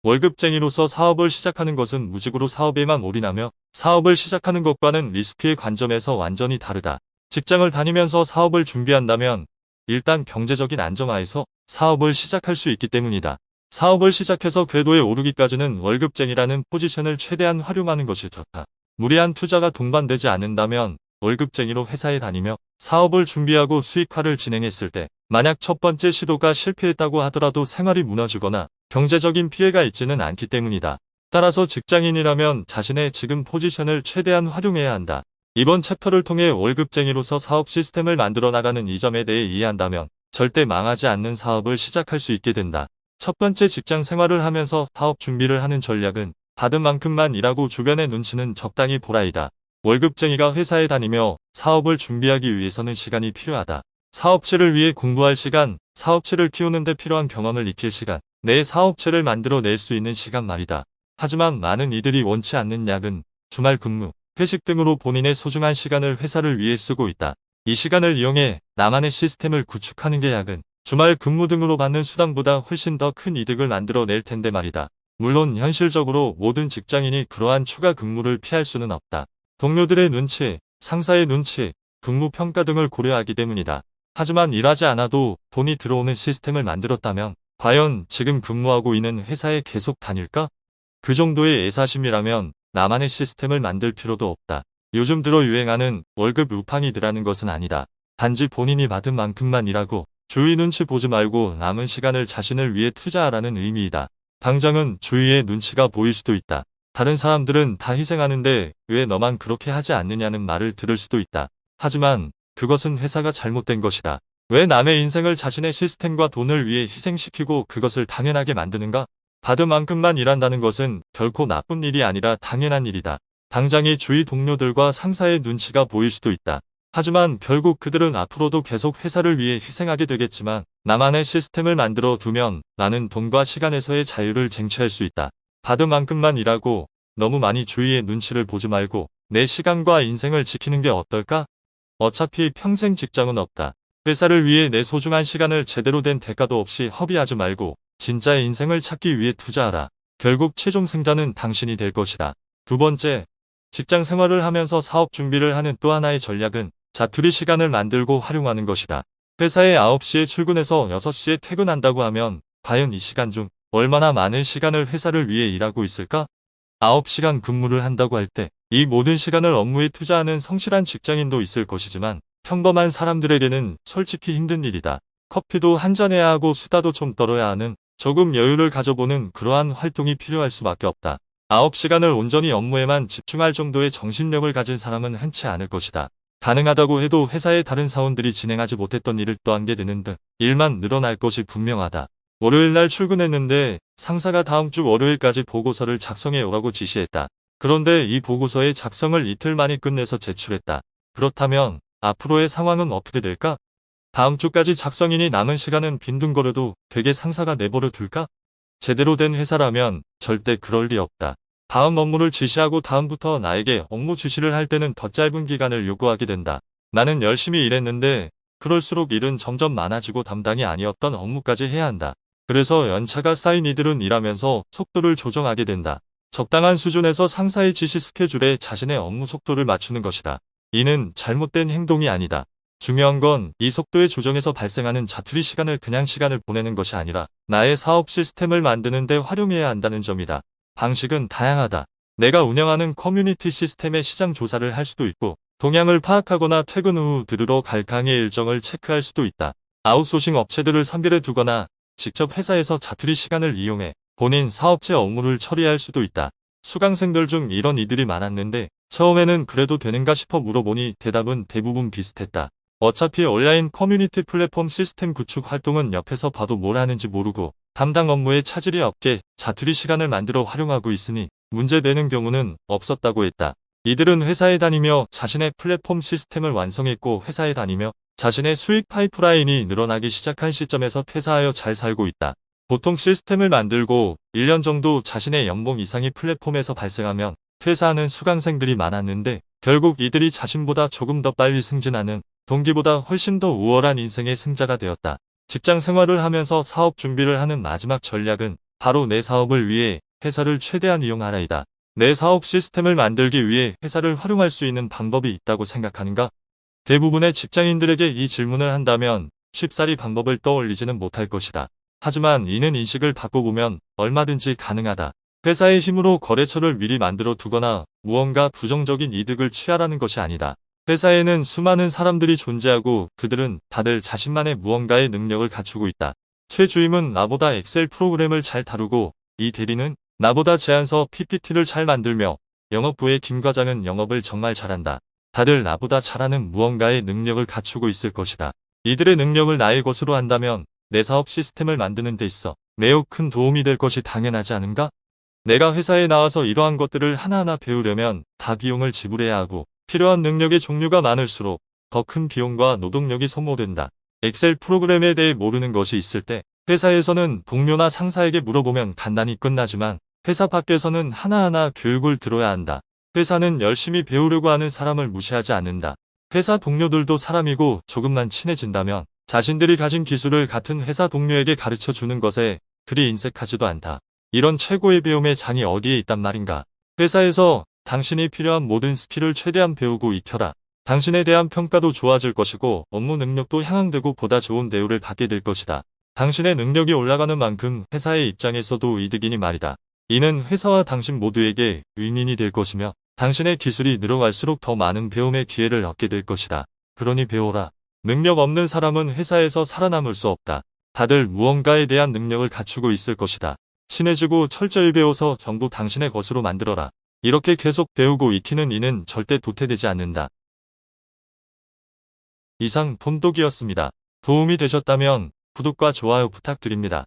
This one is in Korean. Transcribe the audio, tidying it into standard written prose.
월급쟁이로서 사업을 시작하는 것은 무직으로 사업에만 올인하며 사업을 시작하는 것과는 리스크의 관점에서 완전히 다르다. 직장을 다니면서 사업을 준비한다면 일단 경제적인 안정화에서 사업을 시작할 수 있기 때문이다. 사업을 시작해서 궤도에 오르기까지는 월급쟁이라는 포지션을 최대한 활용하는 것이 좋다. 무리한 투자가 동반되지 않는다면 월급쟁이로 회사에 다니며 사업을 준비하고 수익화를 진행했을 때 만약 첫 번째 시도가 실패했다고 하더라도 생활이 무너지거나 경제적인 피해가 있지는 않기 때문이다. 따라서 직장인이라면 자신의 지금 포지션을 최대한 활용해야 한다. 이번 챕터를 통해 월급쟁이로서 사업 시스템을 만들어 나가는 이 점에 대해 이해한다면 절대 망하지 않는 사업을 시작할 수 있게 된다. 첫 번째 직장 생활을 하면서 사업 준비를 하는 전략은 받은 만큼만 일하고 주변의 눈치는 적당히 보라이다. 월급쟁이가 회사에 다니며 사업을 준비하기 위해서는 시간이 필요하다. 사업체를 위해 공부할 시간, 사업체를 키우는 데 필요한 경험을 익힐 시간, 내 사업체를 만들어 낼 수 있는 시간 말이다. 하지만 많은 이들이 원치 않는 야근, 주말 근무, 회식 등으로 본인의 소중한 시간을 회사를 위해 쓰고 있다. 이 시간을 이용해 나만의 시스템을 구축하는 게 야근, 주말 근무 등으로 받는 수당보다 훨씬 더 큰 이득을 만들어 낼 텐데 말이다. 물론 현실적으로 모든 직장인이 그러한 추가 근무를 피할 수는 없다. 동료들의 눈치, 상사의 눈치, 근무 평가 등을 고려하기 때문이다. 하지만 일하지 않아도 돈이 들어오는 시스템을 만들었다면 과연 지금 근무하고 있는 회사에 계속 다닐까? 그 정도의 애사심이라면 나만의 시스템을 만들 필요도 없다. 요즘 들어 유행하는 월급 루팡이드라는 것은 아니다. 단지 본인이 받은 만큼만 일하고 주위 눈치 보지 말고 남은 시간을 자신을 위해 투자하라는 의미이다. 당장은 주위의 눈치가 보일 수도 있다. 다른 사람들은 다 희생하는데 왜 너만 그렇게 하지 않느냐는 말을 들을 수도 있다. 하지만 그것은 회사가 잘못된 것이다. 왜 남의 인생을 자신의 시스템과 돈을 위해 희생시키고 그것을 당연하게 만드는가? 받은 만큼만 일한다는 것은 결코 나쁜 일이 아니라 당연한 일이다. 당장의 주위 동료들과 상사의 눈치가 보일 수도 있다. 하지만 결국 그들은 앞으로도 계속 회사를 위해 희생하게 되겠지만 나만의 시스템을 만들어 두면 나는 돈과 시간에서의 자유를 쟁취할 수 있다. 받은 만큼만 일하고 너무 많이 주위의 눈치를 보지 말고 내 시간과 인생을 지키는 게 어떨까? 어차피 평생 직장은 없다. 회사를 위해 내 소중한 시간을 제대로 된 대가도 없이 허비하지 말고 진짜의 인생을 찾기 위해 투자하라. 결국 최종 승자는 당신이 될 것이다. 두 번째, 직장 생활을 하면서 사업 준비를 하는 또 하나의 전략은 자투리 시간을 만들고 활용하는 것이다. 회사에 9시에 출근해서 6시에 퇴근한다고 하면 과연 이 시간 중 얼마나 많은 시간을 회사를 위해 일하고 있을까? 9시간 근무를 한다고 할 때 이 모든 시간을 업무에 투자하는 성실한 직장인도 있을 것이지만 평범한 사람들에게는 솔직히 힘든 일이다. 커피도 한잔해야 하고 수다도 좀 떨어야 하는 조금 여유를 가져보는 그러한 활동이 필요할 수밖에 없다. 9시간을 온전히 업무에만 집중할 정도의 정신력을 가진 사람은 흔치 않을 것이다. 가능하다고 해도 회사의 다른 사원들이 진행하지 못했던 일을 또 하게 되는 등 일만 늘어날 것이 분명하다. 월요일 날 출근했는데 상사가 다음 주 월요일까지 보고서를 작성해 오라고 지시했다. 그런데 이 보고서의 작성을 이틀 만에 끝내서 제출했다. 그렇다면 앞으로의 상황은 어떻게 될까? 다음 주까지 작성이니 남은 시간은 빈둥거려도 되게 상사가 내버려 둘까? 제대로 된 회사라면 절대 그럴 리 없다. 다음 업무를 지시하고 다음부터 나에게 업무 지시를 할 때는 더 짧은 기간을 요구하게 된다. 나는 열심히 일했는데 그럴수록 일은 점점 많아지고 담당이 아니었던 업무까지 해야 한다. 그래서 연차가 쌓인 이들은 일하면서 속도를 조정하게 된다. 적당한 수준에서 상사의 지시 스케줄에 자신의 업무 속도를 맞추는 것이다. 이는 잘못된 행동이 아니다. 중요한 건 이 속도의 조정에서 발생하는 자투리 시간을 그냥 시간을 보내는 것이 아니라 나의 사업 시스템을 만드는 데 활용해야 한다는 점이다. 방식은 다양하다. 내가 운영하는 커뮤니티 시스템의 시장 조사를 할 수도 있고 동향을 파악하거나 퇴근 후 들으러 갈 강의 일정을 체크할 수도 있다. 아웃소싱 업체들을 선별해 두거나 직접 회사에서 자투리 시간을 이용해 본인 사업체 업무를 처리할 수도 있다. 수강생들 중 이런 이들이 많았는데 처음에는 그래도 되는가 싶어 물어보니 대답은 대부분 비슷했다. 어차피 온라인 커뮤니티 플랫폼 시스템 구축 활동은 옆에서 봐도 뭘 하는지 모르고 담당 업무에 차질이 없게 자투리 시간을 만들어 활용하고 있으니 문제되는 경우는 없었다고 했다. 이들은 회사에 다니며 자신의 플랫폼 시스템을 완성했고 회사에 다니며 자신의 수익 파이프라인이 늘어나기 시작한 시점에서 퇴사하여 잘 살고 있다. 보통 시스템을 만들고 1년 정도 자신의 연봉 이상이 플랫폼에서 발생하면 퇴사하는 수강생들이 많았는데 결국 이들이 자신보다 조금 더 빨리 승진하는 동기보다 훨씬 더 우월한 인생의 승자가 되었다. 직장 생활을 하면서 사업 준비를 하는 마지막 전략은 바로 내 사업을 위해 회사를 최대한 이용하라이다. 내 사업 시스템을 만들기 위해 회사를 활용할 수 있는 방법이 있다고 생각하는가? 대부분의 직장인들에게 이 질문을 한다면 쉽사리 방법을 떠올리지는 못할 것이다. 하지만 이는 인식을 바꿔보면 얼마든지 가능하다. 회사의 힘으로 거래처를 미리 만들어 두거나 무언가 부정적인 이득을 취하라는 것이 아니다. 회사에는 수많은 사람들이 존재하고 그들은 다들 자신만의 무언가의 능력을 갖추고 있다. 최 주임은 나보다 엑셀 프로그램을 잘 다루고 이 대리는 나보다 제안서 PPT를 잘 만들며 영업부의 김 과장은 영업을 정말 잘한다. 다들 나보다 잘하는 무언가의 능력을 갖추고 있을 것이다. 이들의 능력을 나의 것으로 한다면 내 사업 시스템을 만드는 데 있어 매우 큰 도움이 될 것이 당연하지 않은가? 내가 회사에 나와서 이러한 것들을 하나하나 배우려면 다 비용을 지불해야 하고 필요한 능력의 종류가 많을수록 더 큰 비용과 노동력이 소모된다. 엑셀 프로그램에 대해 모르는 것이 있을 때 회사에서는 동료나 상사에게 물어보면 간단히 끝나지만 회사 밖에서는 하나하나 교육을 들어야 한다. 회사는 열심히 배우려고 하는 사람을 무시하지 않는다. 회사 동료들도 사람이고 조금만 친해진다면 자신들이 가진 기술을 같은 회사 동료에게 가르쳐 주는 것에 그리 인색하지도 않다. 이런 최고의 배움의 장이 어디에 있단 말인가. 회사에서 당신이 필요한 모든 스킬을 최대한 배우고 익혀라. 당신에 대한 평가도 좋아질 것이고 업무 능력도 향상되고 보다 좋은 대우를 받게 될 것이다. 당신의 능력이 올라가는 만큼 회사의 입장에서도 이득이니 말이다. 이는 회사와 당신 모두에게 윈윈이 될 것이며 당신의 기술이 늘어갈수록 더 많은 배움의 기회를 얻게 될 것이다. 그러니 배워라. 능력 없는 사람은 회사에서 살아남을 수 없다. 다들 무언가에 대한 능력을 갖추고 있을 것이다. 친해지고 철저히 배워서 전부 당신의 것으로 만들어라. 이렇게 계속 배우고 익히는 이는 절대 도태되지 않는다. 이상 돈독이었습니다. 도움이 되셨다면 구독과 좋아요 부탁드립니다.